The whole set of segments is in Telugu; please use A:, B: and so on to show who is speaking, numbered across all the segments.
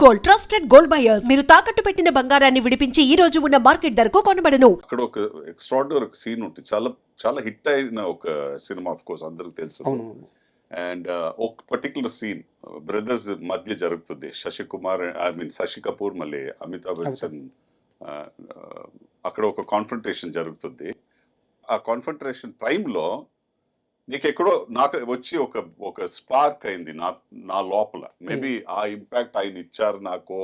A: Gold, trusted gold buyers. మీరు తాకట్టు పెట్టిన బంగారాన్ని విడిపించి ఈ రోజు ఉన్న మార్కెట్ ధరకు కొనబడను.
B: అక్కడ ఒక ఎక్స్ట్రాడినరీ ఒక సీన్ ఉంటుంది. చాలా చాలా హిట్ అయిన ఒక సినిమా, ఆఫ్ కోర్స్ అందరికి తెలుసు. అండ్ ఒక పర్టికులర్ సీన్ బ్రదర్స్ మధ్య జరుగుతుంది. శశి కపూర్ మళ్ళీ అమితాబ్ బచ్చన్ అక్కడ ఒక కాన్ఫ్రంటేషన్ జరుగుతుంది. ఆ కాన్ఫ్రంటేషన్ టైంలో నీకెక్కడో నాకు వచ్చి ఒక స్పార్క్ అయింది నా లోపల. మేబీ ఆ ఇంపాక్ట్ ఆయన ఇచ్చారు నాకు,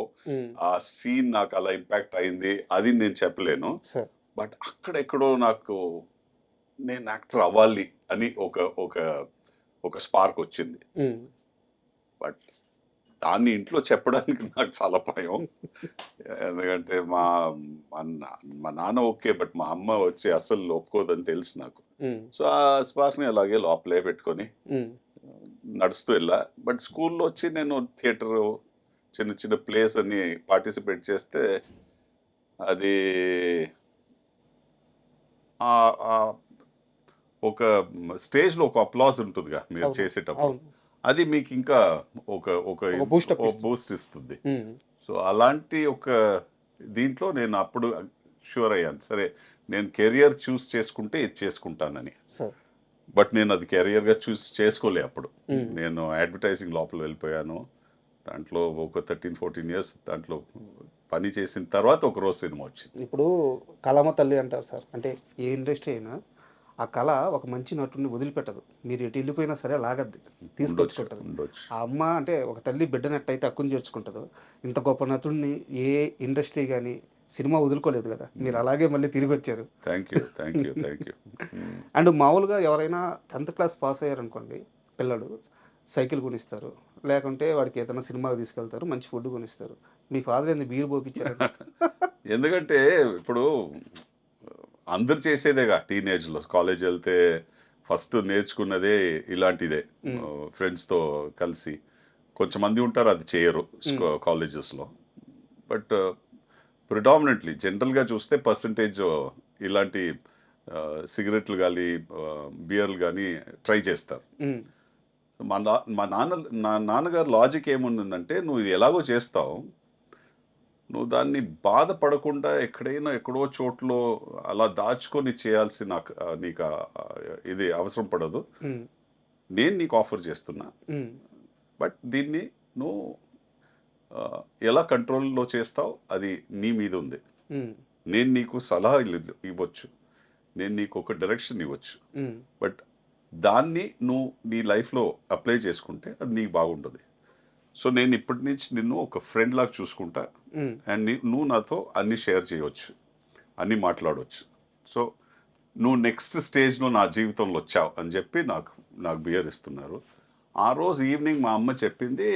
B: ఆ సీన్ నాకు అలా ఇంపాక్ట్ అయింది, అది నేను చెప్పలేను. బట్ అక్కడెక్కడో నాకు నేను యాక్టర్ అవ్వాలి అని ఒక స్పార్క్ వచ్చింది. బట్ దాన్ని ఇంట్లో చెప్పడానికి నాకు చాలా భయం. ఎందుకంటే మా నాన్న ఓకే, బట్ మా అమ్మ వచ్చి అస్సలు ఒప్పుకోదని తెలుసు నాకు. సో ఆ స్పార్క్ని అలాగే లోపలే పెట్టుకొని నడుస్తూ వెళ్ళా. బట్ స్కూల్లో వచ్చి నేను థియేటర్ చిన్న చిన్న ప్లేస్ అని పార్టిసిపేట్ చేస్తే అది ఒక స్టేజ్లో ఒక అప్లాజ్ ఉంటుందిగా మీరు చేసేటప్పుడు, అది మీకు ఇంకా ఒక బూస్ట్ ఇస్తుంది. సో అలాంటి ఒక దీంట్లో నేను అప్పుడు షూర్ అయ్యాను, సరే నేను కెరియర్ చూస్ చేసుకుంటే ఇది చేసుకుంటానని. బట్ నేను అది కెరియర్గా చూస్ చేసుకోలే. అప్పుడు నేను అడ్వర్టైజింగ్ లోపల వెళ్ళిపోయాను. దాంట్లో ఒక 13-14 years దాంట్లో పని చేసిన తర్వాత ఒక రోజు సినిమా వచ్చింది.
C: ఇప్పుడు కళమ్మ తల్లి అంటారు సార్, అంటే ఏ ఇండస్ట్రీ అయినా ఆ కళ ఒక మంచి నటుడిని వదిలిపెట్టదు. మీరు ఎటు వెళ్ళిపోయినా సరే లాగద్ది, తీసుకొచ్చుకుంటుంది. ఆ అమ్మ అంటే ఒక తల్లి బిడ్డనట్టయితే అక్కుని చేర్చుకుంటుందో, ఇంత గొప్ప నటుడిని ఏ ఇండస్ట్రీ కానీ సినిమా వదులుకోలేదు కదా, మీరు అలాగే మళ్ళీ తిరిగి వచ్చారు.
B: Thank you.
C: అండ్ మామూలుగా ఎవరైనా 10th class పాస్ అయ్యారనుకోండి, పిల్లలు సైకిల్ కొనిస్తారు, లేకుంటే వాడికి ఏదైనా సినిమాకి తీసుకెళ్తారు, మంచి ఫుడ్ కొనిస్తారు. మీ ఫాదర్ ఎందుకు బీరు పోపించారు?
B: ఎందుకంటే ఇప్పుడు అందరు చేసేదేగా టీనేజ్లో, కాలేజ్ వెళ్తే ఫస్ట్ నేర్చుకున్నదే ఇలాంటిదే. ఫ్రెండ్స్తో కలిసి కొంచెమంది ఉంటారు అది చేయరు కాలేజెస్లో. బట్ ప్రిడామినెంట్లీ జనరల్గా చూస్తే పర్సంటేజ్ ఇలాంటి సిగరెట్లు కానీ బియర్లు కానీ ట్రై చేస్తారు. నా నాన్నగారు లాజిక్ ఏముందంటే, నువ్వు ఇది ఎలాగో చేస్తావు, నువ్వు దాన్ని బాధపడకుండా ఎక్కడో చోట్లో అలా దాచుకొని చేయాల్సిన నీకు ఇది అవసరం పడదు. నేను నీకు ఆఫర్ చేస్తున్నా, బట్ దీన్ని నువ్వు ఎలా కంట్రోల్లో చేస్తావు అది నీ మీద ఉంది. నేను నీకు సలహా ఇవ్వచ్చు, నేను నీకు ఒక డైరెక్షన్ ఇవ్వచ్చు, బట్ దాన్ని నువ్వు నీ లైఫ్లో అప్లై చేసుకుంటే అది నీకు బాగుంటుంది. సో నేను ఇప్పటి నుంచి నిన్ను ఒక ఫ్రెండ్ లాగా చూసుకుంటా, అండ్ నువ్వు నాతో అన్ని షేర్ చేయవచ్చు, అన్నీ మాట్లాడవచ్చు. సో నువ్వు నెక్స్ట్ స్టేజ్లో నా జీవితంలో వచ్చావు అని చెప్పి నాకు బియర్ ఇస్తున్నారు. ఆ రోజు ఈవినింగ్ మా అమ్మ చెప్పింది,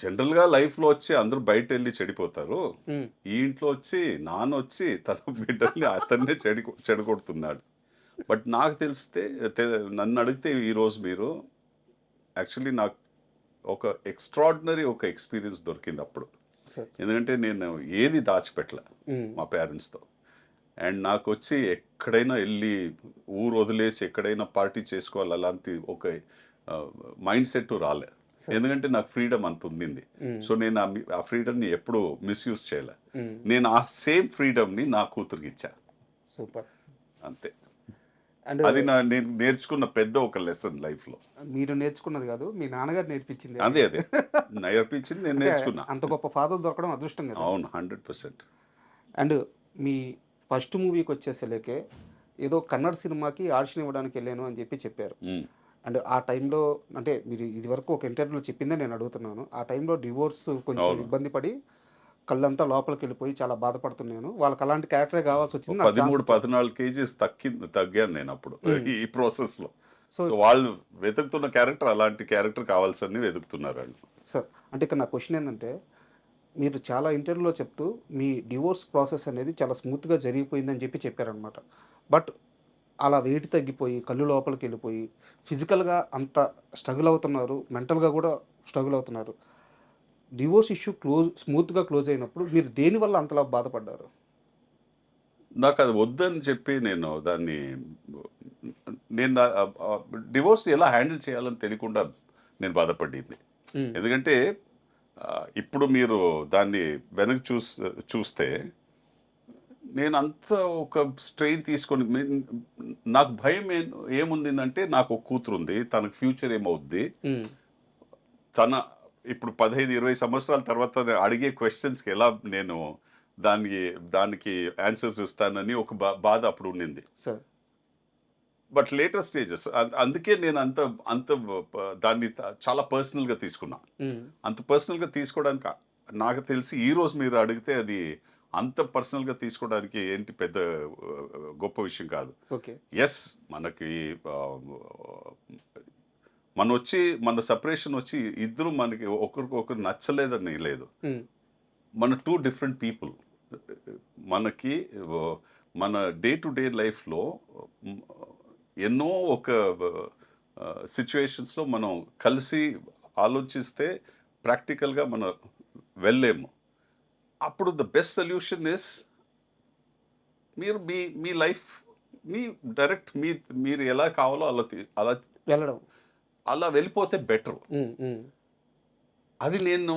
B: జనరల్గా లైఫ్లో వచ్చి అందరూ బయట వెళ్ళి చెడిపోతారు, ఈ ఇంట్లో వచ్చి నాన్న వచ్చి తన బిడ్డల్ని అతన్నే చెడగొడుతున్నాడు. బట్ నాకు నన్ను అడిగితే ఈరోజు మీరు యాక్చువల్లీ నాకు ఒక ఎక్స్ట్రాడినరీ ఒక ఎక్స్పీరియన్స్ దొరికింది అప్పుడు. ఎందుకంటే నేను ఏది దాచిపెట్టలే మా పేరెంట్స్తో. అండ్ నాకు వచ్చి ఎక్కడైనా వెళ్ళి ఊరు వదిలేసి ఎక్కడైనా పార్టీ చేసుకోవాలి అలాంటి ఒక మైండ్ సెట్ రాలే. ఎందుకంటే నాకు ఫ్రీడమ్ అంత ఉంది. సో నేను ఆ ఫ్రీడమ్ని ఎప్పుడు మిస్యూజ్ చేయలే. నేను ఆ సేమ్ ఫ్రీడమ్ని నా కూతురికి ఇచ్చా.
C: సూపర్.
B: అంతే. అది నేను నేర్చుకున్న పెద్ద ఒక లెసన్ లైఫ్లో.
C: మీరు నేర్చుకున్నది కాదు, మీ నాన్నగారు నేర్పించింది.
B: అదే నేర్పించింది, నేను నేర్చుకున్నా.
C: అంత గొప్ప ఫాదర్ దొరకడం అదృష్టం కదా.
B: అవును, 100%.
C: అండ్ మీ ఫస్ట్ మూవీకి వచ్చేసలేకే ఏదో కన్నడ సినిమాకి ఆడిషన్ ఇవ్వడానికి వెళ్ళాను అని చెప్పారు. అండ్ ఆ టైంలో అంటే మీరు ఇదివరకు ఒక ఇంటర్వ్యూలో చెప్పిందే నేను అడుగుతున్నాను. ఆ టైంలో డివోర్స్ కొంచెం ఇబ్బంది పడి కళ్ళంతా లోపలికి వెళ్ళిపోయి చాలా బాధపడుతున్నాను. వాళ్ళకి అలాంటి క్యారెక్టరే కావాల్సి వచ్చింది.
B: 13-14 kgs తగ్గాను నేను అప్పుడు ఈ ప్రాసెస్లో. సో వాళ్ళు వెతుకుతున్న క్యారెక్టర్ అలాంటి క్యారెక్టర్ కావాల్సి వెతుకుతున్నారు అండి.
C: సార్, అంటే ఇక్కడ నా క్వశ్చన్ ఏంటంటే, మీరు చాలా ఇంటర్వ్యూలో చెప్తూ మీ డివోర్స్ ప్రాసెస్ అనేది చాలా స్మూత్గా జరిగిపోయిందని చెప్పారనమాట. బట్ అలా వెయిట్ తగ్గిపోయి కళ్ళు లోపలికి వెళ్ళిపోయి ఫిజికల్గా అంత స్ట్రగుల్ అవుతున్నారు, మెంటల్గా కూడా స్ట్రగుల్ అవుతున్నారు. డివోర్స్ ఇష్యూ స్మూత్గా క్లోజ్ అయినప్పుడు మీరు దేనివల్ల అంతలా బాధపడ్డారు?
B: నాకు అది వద్దని చెప్పి నేను డివోర్స్ ఎలా హ్యాండిల్ చేయాలని తెలియకుండా నేను బాధపడింది.
C: ఉమ్,
B: ఎందుకంటే ఇప్పుడు మీరు దాన్ని వెనక్కి చూస్తే నేను అంత ఒక స్ట్రెయిన్ తీసుకొని నాకు భయం ఏముందంటే నాకు ఒక కూతురు ఉంది, తనకు ఫ్యూచర్ ఏమవుద్ది,
C: ఉమ్,
B: తన ఇప్పుడు 15-20 సంవత్సరాల తర్వాత అడిగే క్వశ్చన్స్కి ఎలా నేను దానికి ఆన్సర్స్ ఇస్తానని ఒక బాధ అప్పుడు ఉండింది.
C: సార్
B: బట్ లేటర్ స్టేజెస్ అందుకే నేను అంత అంత దాన్ని చాలా పర్సనల్గా తీసుకున్నా.
C: ఉమ్,
B: అంత పర్సనల్గా తీసుకోవడానికి నాకు తెలిసి ఈ రోజు మీరు అడిగితే అది అంత పర్సనల్గా తీసుకోవడానికి ఏంటి పెద్ద గొప్ప విషయం కాదు.
C: ఓకే
B: ఎస్, మనకి మన సపరేషన్ వచ్చి ఇద్దరు మనకి ఒకరికొకరు నచ్చలేదని లేదు.
C: ఉమ్,
B: మన 2 డిఫరెంట్ పీపుల్. మనకి మన డే టు డే లైఫ్లో ఎన్నో ఒక సిచ్యువేషన్స్లో మనం కలిసి ఆలోచిస్తే ప్రాక్టికల్గా మనం వెళ్ళలేము. అప్పుడు ద బెస్ట్ సొల్యూషన్ ఇస్ మీరు మీ లైఫ్ డైరెక్ట్ మీరు ఎలా కావాలో అలా
C: వెళ్ళడం.
B: అలా వెళ్ళిపోతే బెటర్.
C: ఉమ్, ఉమ్,
B: అది నేను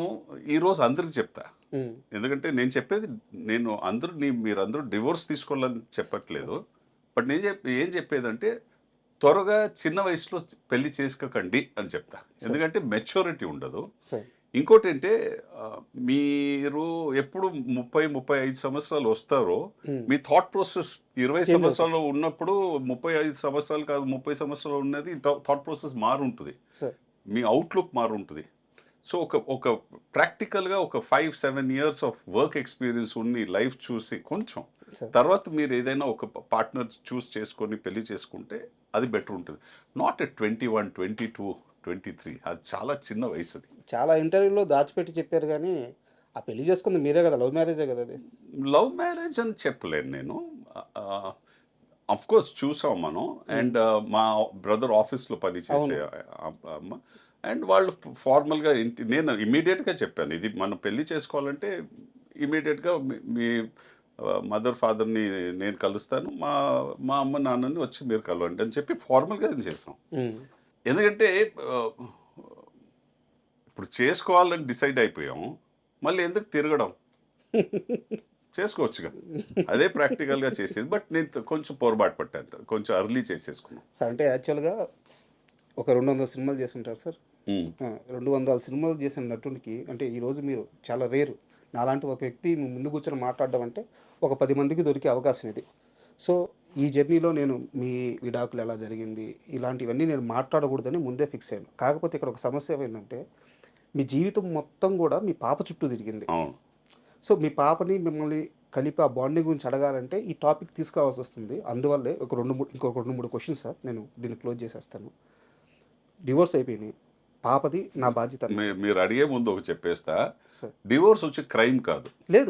B: ఈరోజు అందరికి చెప్తా.
C: ఉమ్,
B: ఎందుకంటే నేను చెప్పేది మీరందరూ డివోర్స్ తీసుకోవాలని చెప్పట్లేదు. బట్ ఏం చెప్పేదంటే త్వరగా చిన్న వయసులో పెళ్లి చేసుకోకండి అని చెప్తా. ఎందుకంటే మెచ్యూరిటీ ఉండదు.
C: సార్
B: ఇంకోటి అంటే మీరు ఎప్పుడు 30-35 సంవత్సరాలు వస్తారో
C: ఉమ్,
B: మీ థాట్ ప్రాసెస్ 20
C: Change
B: సంవత్సరాలు ఉన్నప్పుడు 35 సంవత్సరాలు కాదు 30 సంవత్సరాలు ఉన్నది థాట్ ప్రాసెస్ మారు ఉంటుంది,
C: సార్
B: మీ అవుట్లుక్ మారు ఉంటుంది. సో ఒక ప్రాక్టికల్గా ఒక 5-7 years of work experience Unni life చూసి కొంచెం
C: సార్
B: తర్వాత మీరు ఏదైనా ఒక పార్ట్నర్ చూస్ చేసుకొని పెళ్లి చేసుకుంటే అది బెటర్ ఉంటుంది. Not at 21, 22, 23. అది చాలా చిన్న వయసు. అది
C: చాలా ఇంటర్వ్యూలో దాచిపెట్టి చెప్పారు కానీ ఆ పెళ్లి చేసుకుంది మీరే కదా, లవ్ మ్యారేజే కదా అది.
B: లవ్ మ్యారేజ్ అని చెప్పలేను నేను. అఫ్ కోర్స్ చూసాం మనం. అండ్ మా బ్రదర్ ఆఫీస్లో పనిచేసే అమ్మ అండ్ వాళ్ళు ఫార్మల్గా నేను ఇమీడియట్గా చెప్పాను, ఇది మనం పెళ్లి చేసుకోవాలంటే ఇమీడియట్గా మీ మదర్ ఫాదర్ని నేను కలుస్తాను, మా అమ్మ నాన్నని వచ్చి మీరు కలవండి అని చెప్పి ఫార్మల్గా చేసాం.
C: ఉమ్,
B: ఎందుకంటే ఇప్పుడు చేసుకోవాలని డిసైడ్ అయిపోయాం, మళ్ళీ ఎందుకు తిరగడం, చేసుకోవచ్చుగా. అదే ప్రాక్టికల్గా చేసేది. బట్ నేను కొంచెం పొరపాటు పట్టాను, కొంచెం అర్లీ చేసేసుకున్నాం.
C: సార్ అంటే యాక్చువల్గా ఒక 200 సినిమాలు చేస్తుంటారు సార్. 200 సినిమాలు చేసిన నటునికి అంటే ఈరోజు మీరు చాలా రేరు. నాలాంటి ఒక వ్యక్తి మీ ముందు కూర్చొని మాట్లాడడం అంటే ఒక 10 మందికి దొరికే అవకాశం ఇది. సో ఈ జర్నీలో నేను మీ విడాకులు ఎలా జరిగింది ఇలాంటివన్నీ నేను మాట్లాడకూడదని ముందే ఫిక్స్ అయ్యాను. కాకపోతే ఇక్కడ ఒక సమస్య ఏమైందంటే మీ జీవితం మొత్తం కూడా మీ పాప చుట్టూ తిరిగింది.
B: అవును.
C: సో మీ పాపని మిమ్మల్ని కలిపి ఆ బాండింగ్ గురించి అడగాలంటే ఈ టాపిక్ తీసుకురావాల్సి వస్తుంది. అందువల్లే ఇంకొక 2-3 క్వశ్చన్స్ సార్, నేను దీన్ని క్లోజ్ చేసేస్తాను. డివోర్స్ అయిపోయినాయి, పాపది నా బాధ్యత.
B: మీరు అడిగే ముందు ఒక చెప్పేస్తా,
C: సార్
B: డివోర్స్ వచ్చి క్రైమ్ కాదు.
C: లేదు